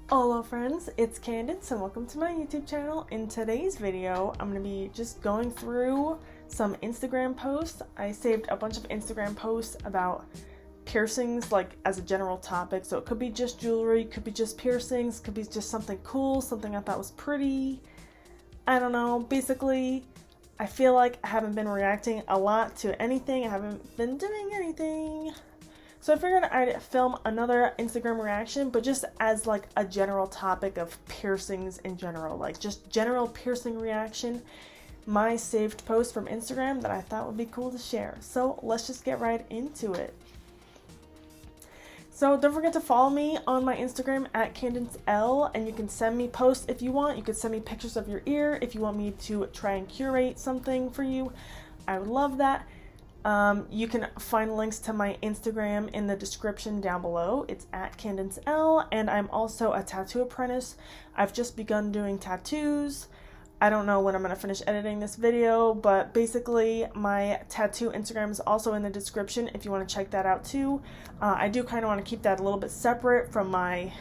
Hello friends, it's Candace and welcome to my YouTube channel. In today's video, I'm going to be just going through some Instagram posts. I saved a bunch of Instagram posts about piercings, like as a general topic. So it could be just jewelry, could be just piercings, could be just something cool, something I thought was pretty. I don't know. Basically, I feel like I haven't been reacting a lot to anything. I haven't been doing anything. So I figured I'd film another Instagram reaction, but just as like a general topic of piercings in general, like just general piercing reaction, my saved post from Instagram that I thought would be cool to share. So let's just get right into it. So don't forget to follow me on my Instagram at Candace.L, and you can send me posts if you want. You could send me pictures of your ear if you want me to try and curate something for you. I would love that. You can find links to my Instagram in the description down below. It's at Candace.L, and I'm also a tattoo apprentice. I've just begun doing tattoos. I don't know when I'm going to finish editing this video, but basically my tattoo Instagram is also in the description if you want to check that out too. I do kind of want to keep that a little bit separate from my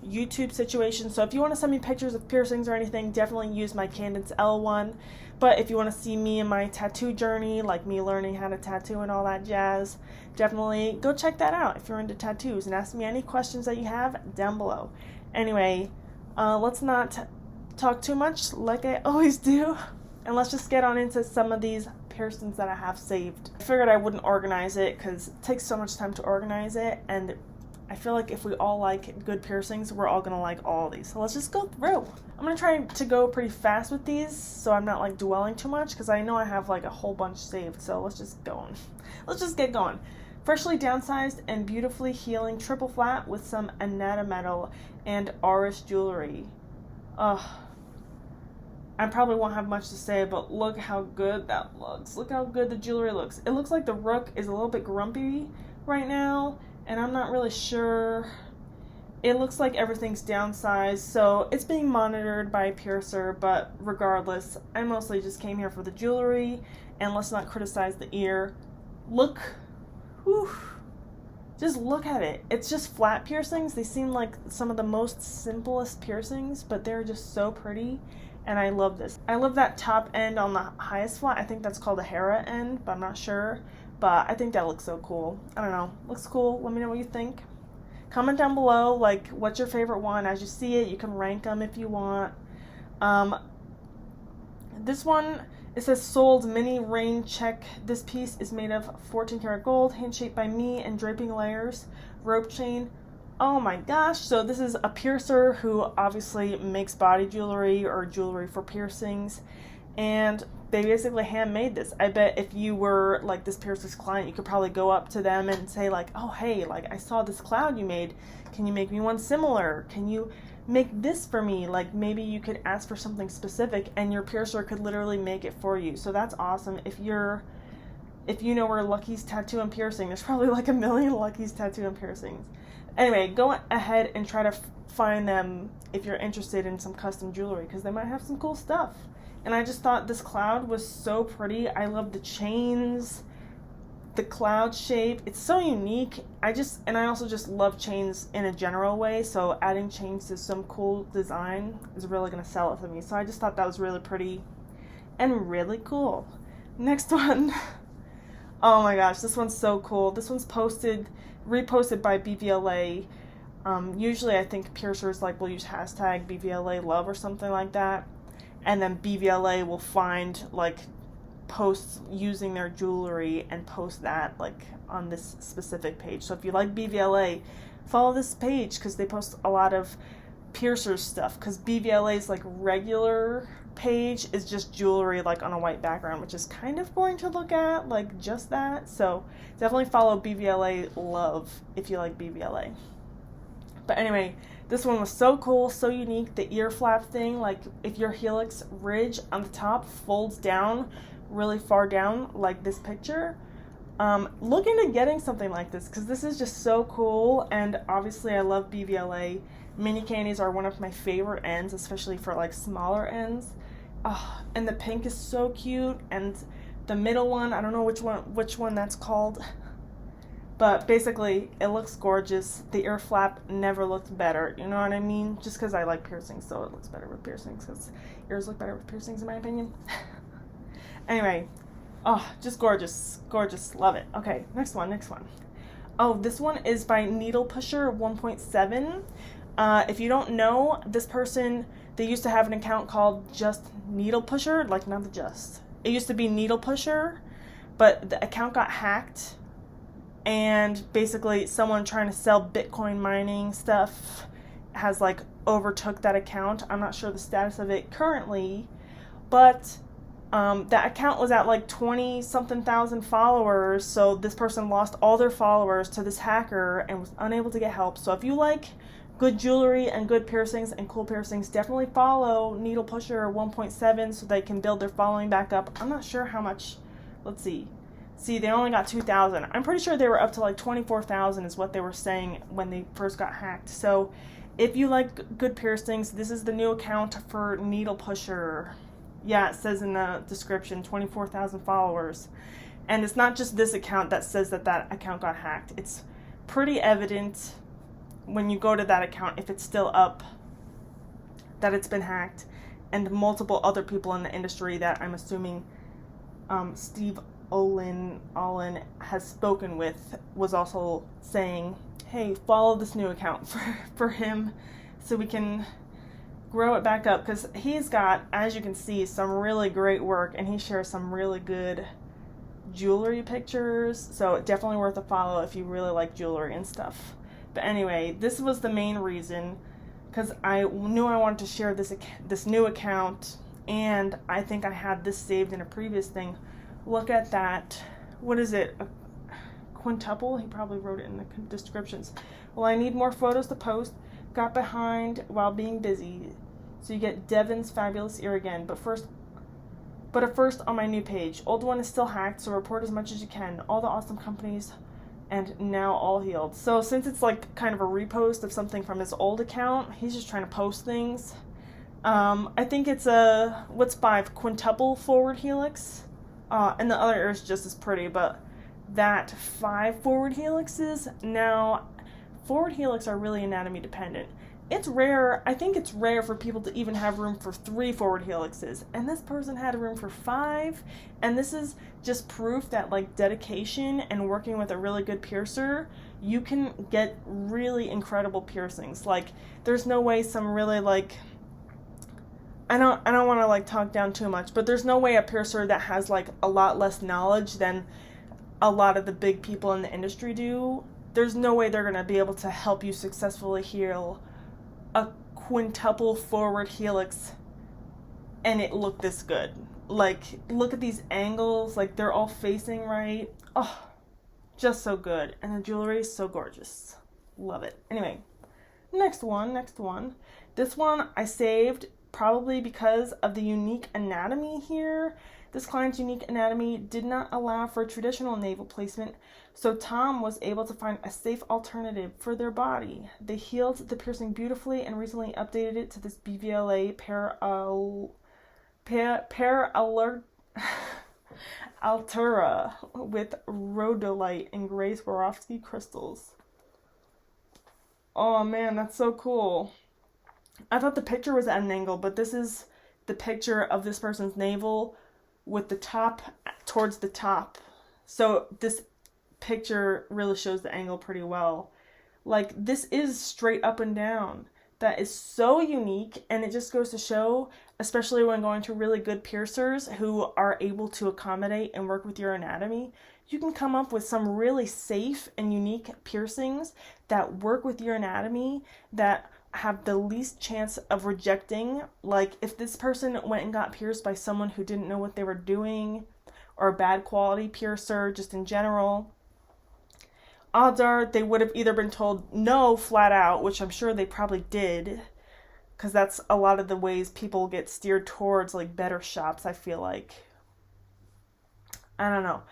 YouTube situation, so if you want to send me pictures of piercings or anything, definitely use my Candace.L one. But if you want to see me and my tattoo journey, like me learning how to tattoo and all that jazz, definitely go check that out if you're into tattoos, and ask me any questions that you have down below. Anyway, let's not talk too much like I always do, and let's just get on into some of these piercings that I have saved. I figured I wouldn't organize it because it takes so much time to organize it, and I feel like if we all like good piercings, we're all gonna like all of these. So let's just go through. I'm gonna try to go pretty fast with these so I'm not like dwelling too much, because I know I have like a whole bunch saved. So let's just go on. Let's just get going. Freshly downsized and beautifully healing triple flat with some anatometal and Aris jewelry. Ugh. I probably won't have much to say, but look how good that looks. Look how good the jewelry looks. It looks like the rook is a little bit grumpy right now, and I'm not really sure. It looks like everything's downsized, so it's being monitored by a piercer, but regardless, I mostly just came here for the jewelry, and let's not criticize the ear. Look, whew, just look at it. It's just flat piercings. They seem like some of the most simplest piercings, but they're just so pretty, and I love this. I love that top end on the highest flat. I think that's called the Hera end, but I'm not sure. But I think that looks so cool. I don't know. Looks cool. Let me know what you think. Comment down below, like, what's your favorite one. As you see it, you can rank them if you want. This one, it says sold mini rain check. This piece is made of 14 karat gold, hand-shaped by me, and draping layers, rope chain. Oh my gosh. So this is a piercer who obviously makes body jewelry or jewelry for piercings. And they basically handmade this. I bet if you were like this piercer's client, you could probably go up to them and say like, oh hey, like I saw this cloud you made. Can you make me one similar? Can you make this for me? Like maybe you could ask for something specific and your piercer could literally make it for you. So that's awesome. If you know where Lucky's Tattoo and Piercing, there's probably like a million Lucky's Tattoo and Piercings. Anyway, go ahead and try to find them if you're interested in some custom jewelry, because they might have some cool stuff. And I just thought this cloud was so pretty. I love the chains, the cloud shape. It's so unique. I also just love chains in a general way. So adding chains to some cool design is really going to sell it for me. So I just thought that was really pretty and really cool. Next one. Oh my gosh, this one's so cool. This one's reposted by BVLA. Usually I think piercers like will use hashtag BVLA love or something like that. And then BVLA will find like posts using their jewelry and post that like on this specific page. So if you like BVLA, follow this page because they post a lot of piercers stuff, because BVLA's like regular page is just jewelry like on a white background, which is kind of boring to look at, like just that. So definitely follow BVLA love if you like BVLA. But anyway, this one was so cool, so unique. The ear flap thing, like if your Helix ridge on the top folds down really far down like this picture, look into getting something like this because this is just so cool. And obviously I love BVLA. Mini candies are one of my favorite ends, especially for like smaller ends. And the pink is so cute, and the middle one, I don't know which one that's called. But basically, it looks gorgeous. The ear flap never looked better. You know what I mean? Just because I like piercings, so it looks better with piercings. Because ears look better with piercings, in my opinion. Anyway, oh, just gorgeous. Gorgeous. Love it. Okay, next one. Oh, this one is by Needle Pusher 1.7. If you don't know, this person, they used to have an account called Just Needle Pusher, like not the Just. It used to be Needle Pusher, but the account got hacked, and basically someone trying to sell Bitcoin mining stuff has like overtook that account. I'm not sure the status of it currently, but that account was at like 20 something thousand followers, so this person lost all their followers to this hacker and was unable to get help. So if you like good jewelry and good piercings and cool piercings, definitely follow Needle Pusher 1.7 so they can build their following back up. I'm not sure how much. Let's see, they only got 2,000. I'm pretty sure they were up to like 24,000 is what they were saying when they first got hacked. So if you like good piercings, this is the new account for Needle Pusher. Yeah, it says in the description, 24,000 followers. And it's not just this account that says that account got hacked. It's pretty evident when you go to that account, if it's still up, that it's been hacked. And multiple other people in the industry that I'm assuming Steve Olin has spoken with was also saying, hey, follow this new account for him so we can grow it back up, because he's got, as you can see, some really great work, and he shares some really good jewelry pictures, so definitely worth a follow if you really like jewelry and stuff. But anyway, this was the main reason, because I knew I wanted to share this new account, and I think I had this saved in a previous thing. Look at that. What is it? A quintuple? He probably wrote it in the descriptions. Well, I need more photos to post. Got behind while being busy, so you get Devon's fabulous ear again. But at first on my new page. Old one is still hacked, so report as much as you can. All the awesome companies, and now all healed. So since it's like kind of a repost of something from his old account, he's just trying to post things. I think it's what's 5 quintuple forward helix, and the other ear is just as pretty, but that 5 forward helixes now. Forward helix are really anatomy dependent. It's rare, I think it's rare for people to even have room for 3 forward helixes, and this person had room for 5, and this is just proof that like dedication and working with a really good piercer, you can get really incredible piercings. Like there's no way some really like, I don't want to like talk down too much, but there's no way a piercer that has like a lot less knowledge than a lot of the big people in the industry do, there's no way they're going to be able to help you successfully heal a quintuple forward helix and it look this good. Like, look at these angles, like they're all facing right. Oh, just so good. And the jewelry is so gorgeous. Love it. Anyway, next one. This one I saved probably because of the unique anatomy here. This client's unique anatomy did not allow for traditional navel placement, so Tom was able to find a safe alternative for their body. They healed the piercing beautifully and recently updated it to this BVLA Altura with rhodolite and gray Swarovski crystals. Oh man, that's so cool. I thought the picture was at an angle, but this is the picture of this person's navel with the top towards the top. So this picture really shows the angle pretty well. Like, this is straight up and down. That is so unique, and it just goes to show, especially when going to really good piercers who are able to accommodate and work with your anatomy, you can come up with some really safe and unique piercings that work with your anatomy, that have the least chance of rejecting. Like, if this person went and got pierced by someone who didn't know what they were doing, or a bad quality piercer just in general, odds are they would have either been told no flat out, which I'm sure they probably did, because that's a lot of the ways people get steered towards like better shops, I feel like. I don't know.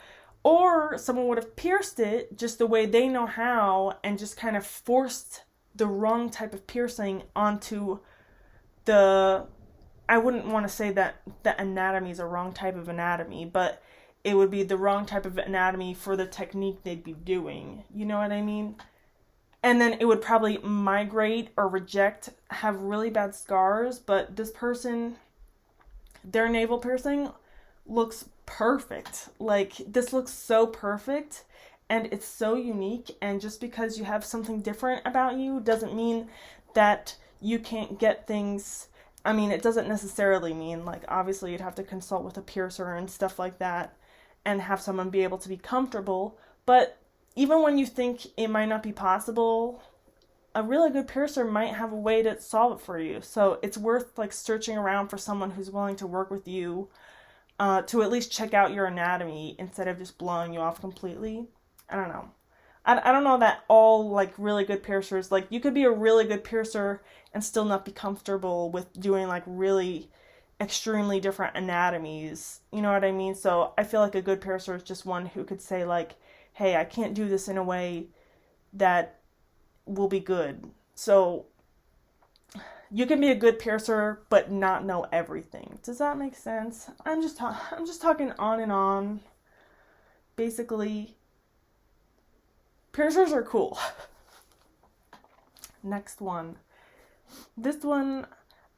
Or someone would have pierced it just the way they know how and just kind of forced the wrong type of piercing onto the, I wouldn't want to say that the anatomy is a wrong type of anatomy, but it would be the wrong type of anatomy for the technique they'd be doing. You know what I mean? And then it would probably migrate or reject, have really bad scars, but this person, their navel piercing looks perfect. Like, this looks so perfect, and it's so unique, and just because you have something different about you doesn't mean that you can't get things. I mean, it doesn't necessarily mean, like, obviously you'd have to consult with a piercer and stuff like that, and have someone be able to be comfortable, but even when you think it might not be possible, a really good piercer might have a way to solve it for you. So it's worth, like, searching around for someone who's willing to work with you to at least check out your anatomy instead of just blowing you off completely. I don't know. I don't know that all, like, really good piercers, like, you could be a really good piercer and still not be comfortable with doing, like, really extremely different anatomies. You know what I mean? So I feel like a good piercer is just one who could say, like, hey, I can't do this in a way that will be good. So you can be a good piercer but not know everything. Does that make sense? I'm just talking on and on. Basically, piercers are cool. Next one. This one,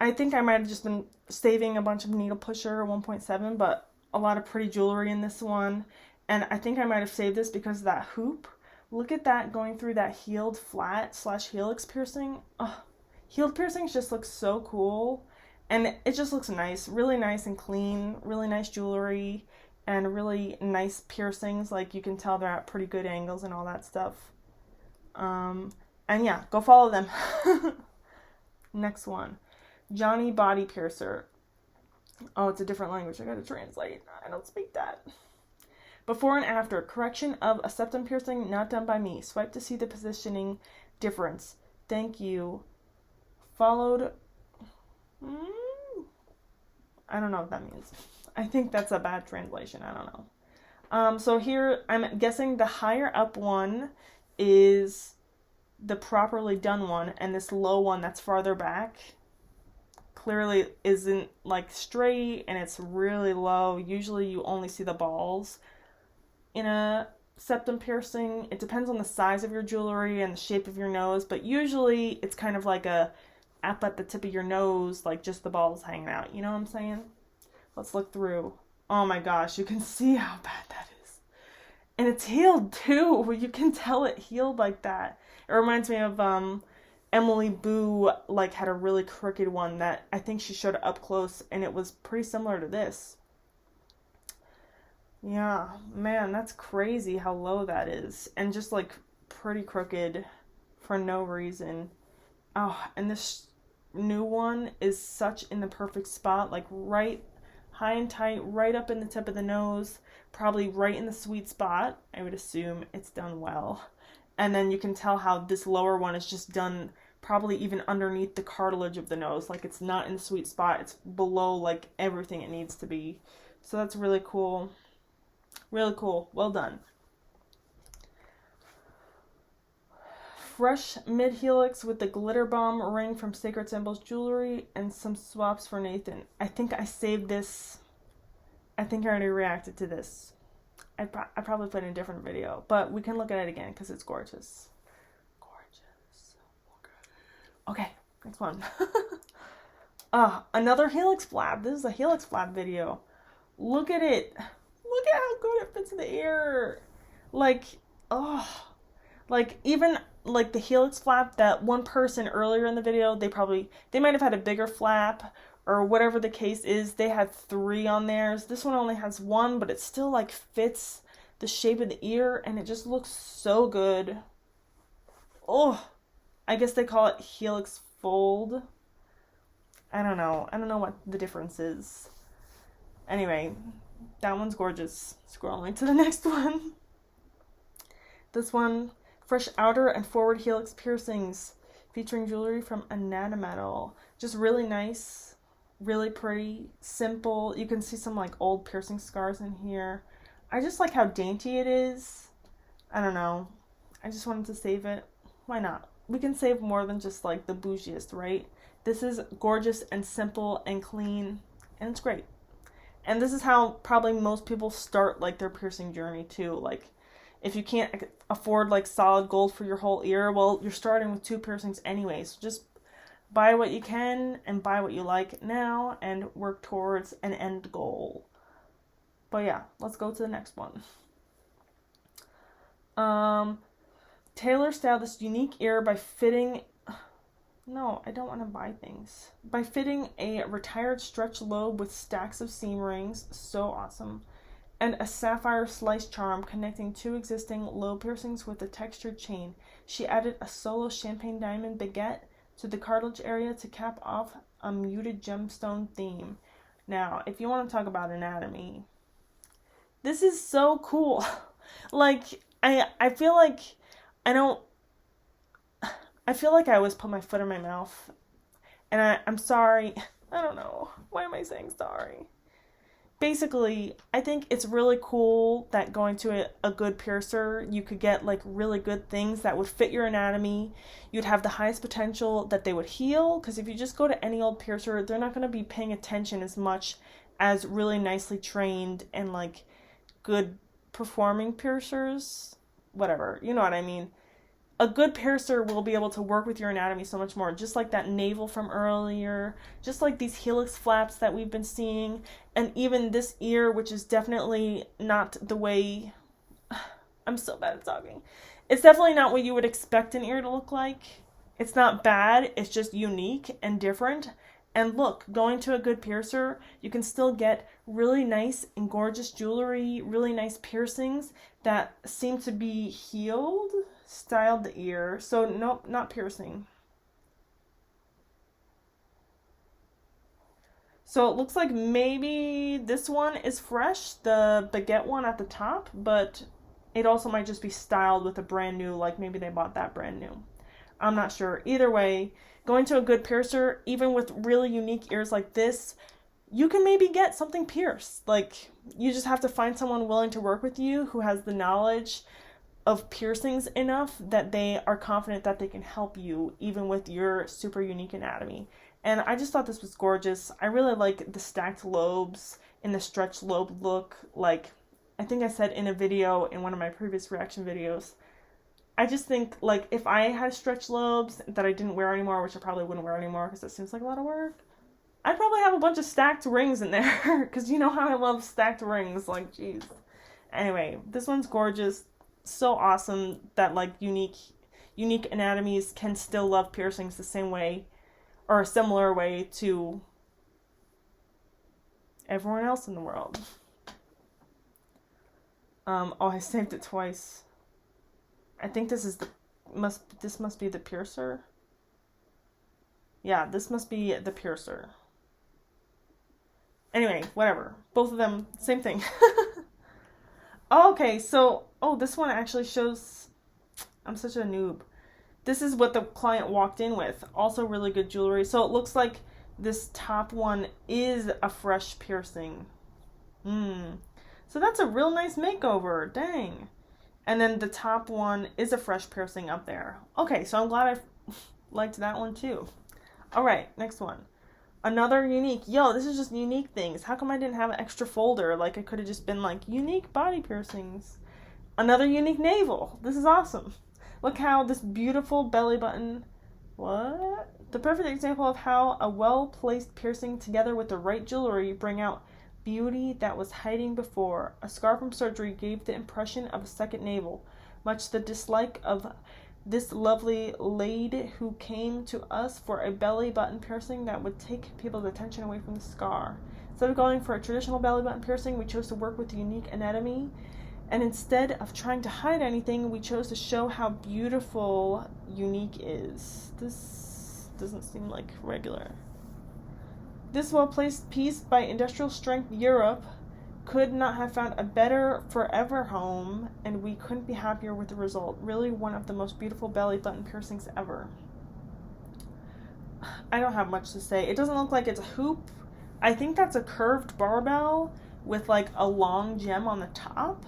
I think I might have just been saving a bunch of needle pusher 1.7, but a lot of pretty jewelry in this one. And I think I might have saved this because of that hoop. Look at that going through that healed flat / helix piercing. Oh, healed piercings just look so cool. And it just looks nice. Really nice and clean. Really nice jewelry. And really nice piercings. Like, you can tell they're at pretty good angles and all that stuff. And yeah, go follow them. Next one. Johnny Body Piercer. Oh, it's a different language. I gotta translate. I don't speak that. Before and after. Correction of a septum piercing not done by me. Swipe to see the positioning difference. Thank you. Followed. I don't know what that means. I think that's a bad translation. I don't know. So here, I'm guessing the higher up one is the properly done one, and this low one that's farther back clearly isn't, like, straight, and it's really low. Usually you only see the balls in a septum piercing. It depends on the size of your jewelry and the shape of your nose, but usually it's kind of like a up at the tip of your nose, like just the balls hanging out. You know what I'm saying? Let's look through. Oh my gosh, you can see how bad that is. And it's healed too. You can tell it healed like that. It reminds me of Emily Boo, like, had a really crooked one that I think she showed up close, and it was pretty similar to this. Yeah, man, that's crazy how low that is. And just, like, pretty crooked for no reason. Oh, and this new one is such in the perfect spot, like right high and tight, right up in the tip of the nose, probably right in the sweet spot. I would assume it's done well. And then you can tell how this lower one is just done probably even underneath the cartilage of the nose. Like, it's not in the sweet spot. It's below, like, everything it needs to be. So that's really cool. Really cool. Well done. Fresh mid-helix with the glitter bomb ring from Sacred Symbols Jewelry and some swaps for Nathan. I think I saved this. I think I already reacted to this. I probably put in a different video, but we can look at it again because it's gorgeous. Gorgeous. Okay, next one. Another helix flap. This is a helix flap video. Look at it. Look at how good it fits in the ear. Like, like, even like the helix flap, that one person earlier in the video, they might have had a bigger flap or whatever the case is. They had 3 on theirs. This one only has 1, but it still, like, fits the shape of the ear, and it just looks so good. Oh, I guess they call it helix fold. I don't know what the difference is. Anyway, that one's gorgeous. Scrolling to the next one. This one, fresh outer and forward helix piercings featuring jewelry from Navel. Just really nice, really pretty, simple. You can see some, like, old piercing scars in here. I just like how dainty it is. I don't know. I just wanted to save it. Why not? We can save more than just, like, the bougiest, right? This is gorgeous and simple and clean, and it's great. And this is how probably most people start like their piercing journey too. Like if you can't afford like solid gold for your whole ear, well, you're starting with 2 piercings anyways. So just buy what you can and buy what you like now and work towards an end goal. But yeah, let's go to the next one. Taylor styled this unique ear by fitting... No, I don't want to buy things. By fitting a retired stretch lobe with stacks of seam rings, so awesome, and a sapphire slice charm connecting 2 existing lobe piercings with a textured chain. She added a solo champagne diamond baguette to the cartilage area to cap off a muted gemstone theme. Now, if you want to talk about anatomy, this is so cool. Like, I feel like I feel like I always put my foot in my mouth. And I'm sorry. I don't know. Why am I saying sorry? Basically, I think it's really cool that going to a good piercer, you could get like really good things that would fit your anatomy. You'd have the highest potential that they would heal. Because if you just go to any old piercer, they're not going to be paying attention as much as really nicely trained and like good performing piercers. Whatever. You know what I mean? A good piercer will be able to work with your anatomy so much more, just like that navel from earlier, just like these helix flaps that we've been seeing, and even this ear, which is definitely not the way... I'm so bad at talking. It's definitely not what you would expect an ear to look like. It's not bad, it's just unique and different. And look, going to a good piercer, you can still get really nice and gorgeous jewelry, really nice piercings that seem to be healed. Styled the ear. So nope, not piercing. So it looks like maybe this one is fresh, the baguette one at the top, but it also might just be styled with a brand new, like maybe they bought that brand new. I'm not sure. Either way, going to a good piercer, even with really unique ears like this, you can maybe get something pierced. Like, you just have to find someone willing to work with you who has the knowledge of piercings enough that they are confident that they can help you even with your super unique anatomy. And I just thought this was gorgeous. I really like the stacked lobes in the stretch lobe look. Like, I think I said in a video in one of my previous reaction videos, I just think, like, if I had stretch lobes that I didn't wear anymore, which I probably wouldn't wear anymore because it seems like a lot of work, I'd probably have a bunch of stacked rings in there because you know how I love stacked rings. Like, jeez. Anyway, this one's gorgeous. So awesome that like unique anatomies can still love piercings the same way or a similar way to everyone else in the world. Oh, I saved it twice. I think this must be the piercer. Yeah, this must be the piercer. Anyway, whatever. Both of them, same thing. Okay, so, this one actually shows, I'm such a noob. This is what the client walked in with. Also really good jewelry. So it looks like this top one is a fresh piercing. So that's a real nice makeover. Dang. And then the top one is a fresh piercing up there. Okay, so I'm glad I liked that one too. All right, next one. Another unique. Yo, this is just unique things. How come I didn't have an extra folder? Like, it could have just been like unique body piercings. Another unique navel. This is awesome. Look how this beautiful belly button. What? The perfect example of how a well-placed piercing together with the right jewelry bring out beauty that was hiding before. A scar from surgery gave the impression of a second navel, much to the dislike of this lovely lady who came to us for a belly button piercing that would take people's attention away from the scar. Instead of going for a traditional belly button piercing, we chose to work with the unique anatomy. And instead of trying to hide anything, we chose to show how beautiful unique is. This doesn't seem like regular. This well-placed piece by Industrial Strength Europe could not have found a better forever home, and we couldn't be happier with the result. Really one of the most beautiful belly button piercings ever. I don't have much to say. It doesn't look like it's a hoop. I think that's a curved barbell with like a long gem on the top.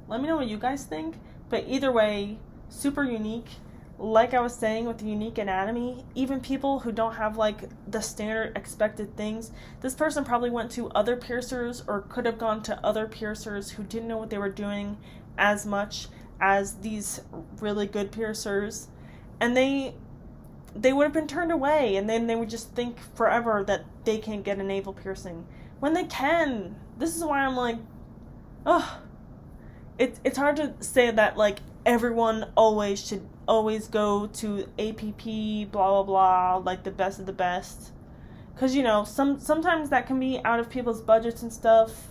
Let me know what you guys think. But either way, super unique. like I was saying with the unique anatomy, even people who don't have like the standard expected things, this person probably went to other piercers or could have gone to other piercers who didn't know what they were doing as much as these really good piercers, and they would have been turned away, and then they would just think forever that they can't get a navel piercing when they can. This is why I'm like, oh, it's hard to say that like everyone should always go to APP, blah blah blah, like the best of the best, because you know sometimes that can be out of people's budgets and stuff.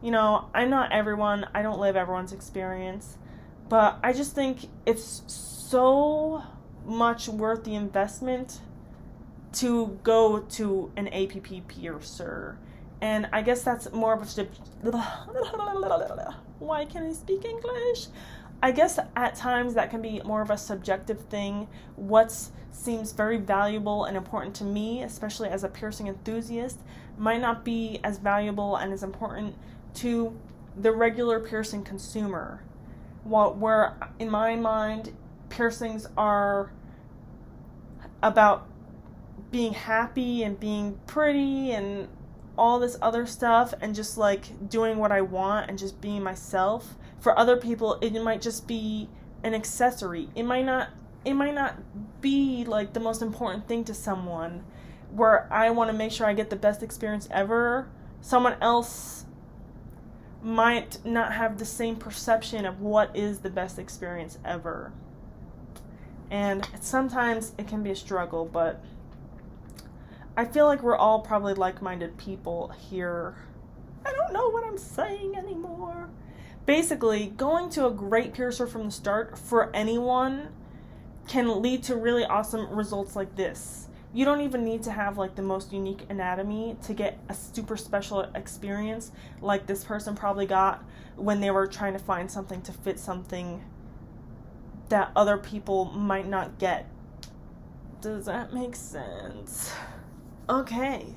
You know, I'm not everyone, I don't live everyone's experience, but I just think it's so much worth the investment to go to an APP piercer. And I guess that's more of a why can't I speak English? I guess at times that can be more of a subjective thing. What seems very valuable and important to me, especially as a piercing enthusiast, might not be as valuable and as important to the regular piercing consumer. Where in my mind, piercings are about being happy and being pretty and all this other stuff, and just like doing what I want and just being myself. For other people, it might just be an accessory. It might not be like the most important thing to someone. Where I want to make sure I get the best experience ever, someone else might not have the same perception of what is the best experience ever. And sometimes it can be a struggle, but I feel like we're all probably like-minded people here. I don't know what I'm saying anymore. Basically, going to a great piercer from the start for anyone can lead to really awesome results like this. You don't even need to have like the most unique anatomy to get a super special experience like this person probably got when they were trying to find something to fit something that other people might not get. Does that make sense? Okay.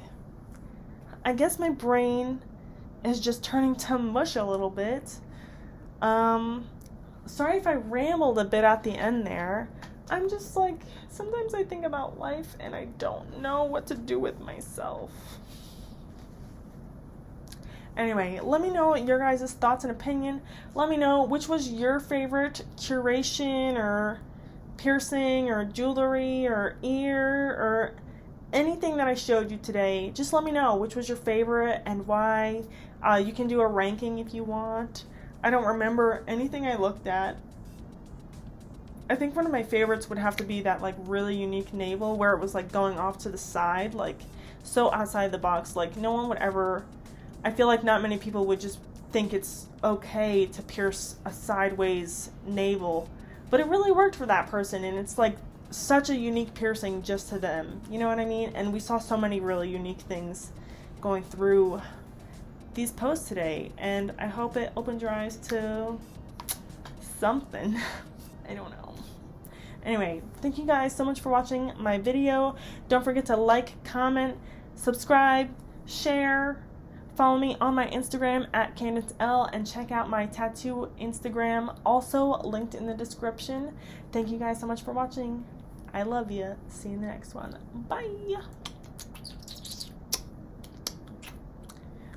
I guess my brain is just turning to mush a little bit. Sorry if I rambled a bit at the end there. I'm just like, sometimes I think about life and I don't know what to do with myself. Anyway, let me know your guys' thoughts and opinion. Let me know which was your favorite curation or piercing or jewelry or ear or anything that I showed you today. Just let me know which was your favorite and why. You can do a ranking if you want. I don't remember anything I looked at. I think one of my favorites would have to be that like really unique navel where it was like going off to the side, like so outside the box. Like no one would ever, I feel like not many people would just think it's okay to pierce a sideways navel, but it really worked for that person, and it's like such a unique piercing just to them, you know what I mean? And we saw so many really unique things going through these posts today, and I hope it opened your eyes to something. I don't know. Anyway, thank you guys so much for watching my video. Don't forget to like, comment, subscribe, share, follow me on my Instagram at Quintuple, and check out my tattoo Instagram, also linked in the description. Thank you guys so much for watching. I love you. See you in the next one. Bye.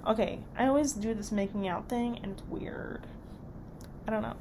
Okay, I always do this making out thing and it's weird. I don't know.